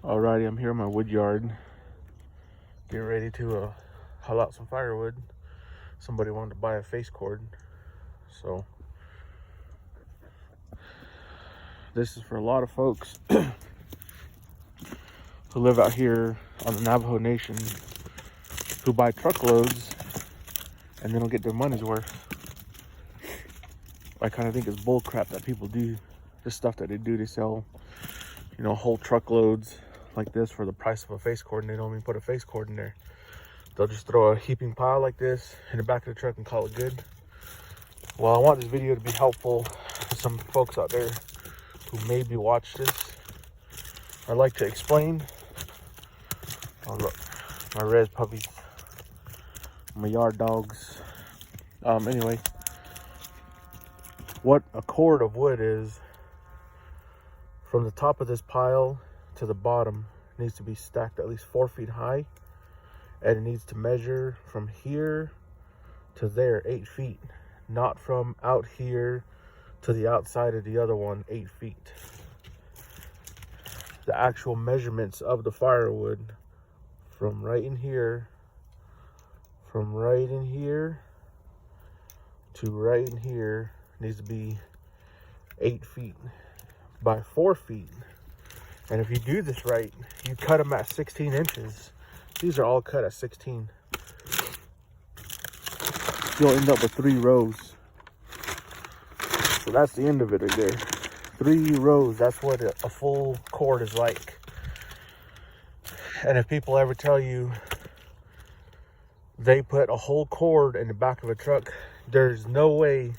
Alrighty, I'm here in my wood yard, getting ready to haul out some firewood. Somebody wanted to buy a face cord, so this is for a lot of folks who live out here on the Navajo Nation, who buy truckloads and then don't get their money's worth. I kind of think it's bull crap that people do. The stuff that they do, they sell, whole truckloads like this for the price of a face cord, and they don't even put a face cord in there. They'll just throw a heaping pile like this in the back of the truck and call it good. Well, I want this video to be helpful to some folks out there who maybe watch this. I'd like to explain. Oh look, my red puppies, my yard dogs. Anyway, what a cord of wood is, from the top of this pile to the bottom, needs to be stacked at least 4 feet high, and it needs to measure from here to there 8 feet, not from out here to the outside of the other one 8 feet. The actual measurements of the firewood from right in here to right in here needs to be 8 feet by 4 feet. And if you do this right, you cut them at 16 inches. These are all cut at 16. You'll end up with 3 rows. So that's the end of it right there. 3 rows, that's what a full cord is like. And if people ever tell you they put a whole cord in the back of a truck, there's no way,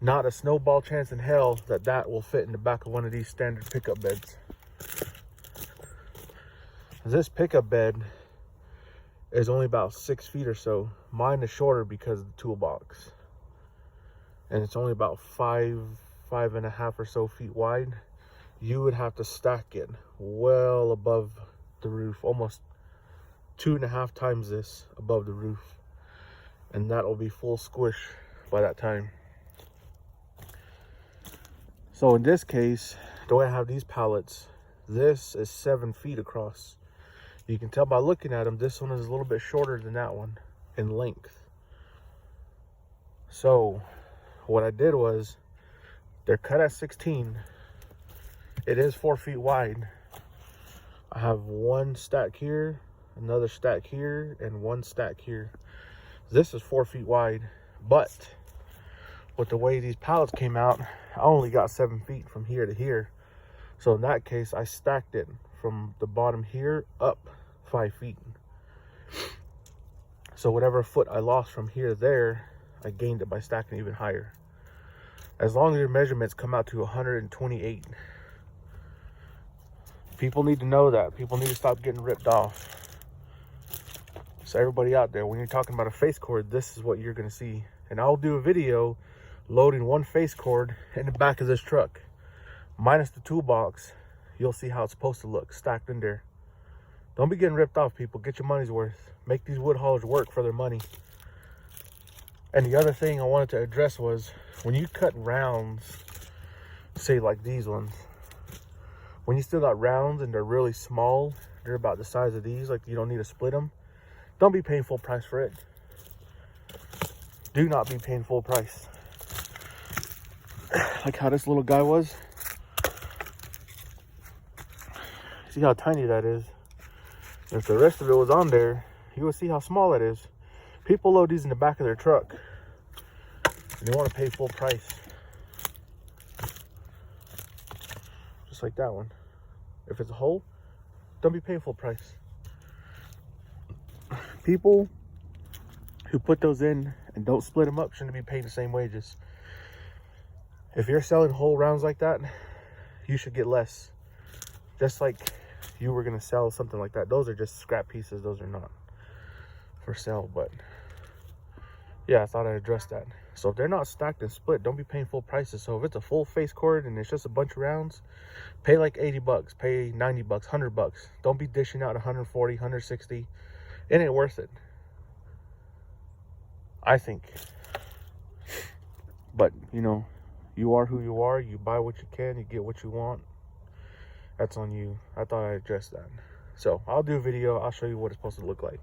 not a snowball chance in hell, that will fit in the back of one of these standard pickup beds. This pickup bed is only about 6 feet or so. Mine is shorter because of the toolbox, and it's only about 5.5 or so feet wide. You would have to stack it well above the roof, almost 2.5 times this above the roof, and that will be full squish by that time. So in this case, the way I have these pallets, this is 7 feet across. You can tell by looking at them, this one is a little bit shorter than that one in length. So what I did was, they're cut at 16. It is 4 feet wide. I have one stack here, another stack here, and one stack here. This is 4 feet wide, but with the way these pallets came out, I only got 7 feet from here to here. So in that case, I stacked it from the bottom here up 5 feet. So whatever foot I lost from here to there, I gained it by stacking even higher. As long as your measurements come out to 128. People need to know that. People need to stop getting ripped off. So everybody out there, when you're talking about a face cord, this is what you're gonna see. And I'll do a video loading one face cord in the back of this truck, minus the toolbox. You'll see how it's supposed to look, stacked in there. Don't be getting ripped off, people. Get your money's worth. Make these wood haulers work for their money. And the other thing I wanted to address was, when you cut rounds, say like these ones, when you still got rounds and they're really small, they're about the size of these, like you don't need to split them, don't be paying full price for it. Do not be paying full price. Like how this little guy was. See how tiny that is? If the rest of it was on there, you will see how small it is. People load these in the back of their truck, and they want to pay full price. Just like that one. If it's a hole, don't be paying full price. People who put those in and don't split them up shouldn't be paying the same wages. If you're selling whole rounds like that, you should get less. Just like you were gonna sell something like that. Those are just scrap pieces. Those are not for sale. But yeah, I thought I'd address that. So if they're not stacked and split, don't be paying full prices. So if it's a full face cord and it's just a bunch of rounds, pay like 80 bucks, pay 90 bucks, 100 bucks. Don't be dishing out 140, 160. It ain't worth it, I think. But you are who you are. You buy what you can, you get what you want. that's on you. I thought I addressed that. So I'll do a video. I'll show you what it's supposed to look like.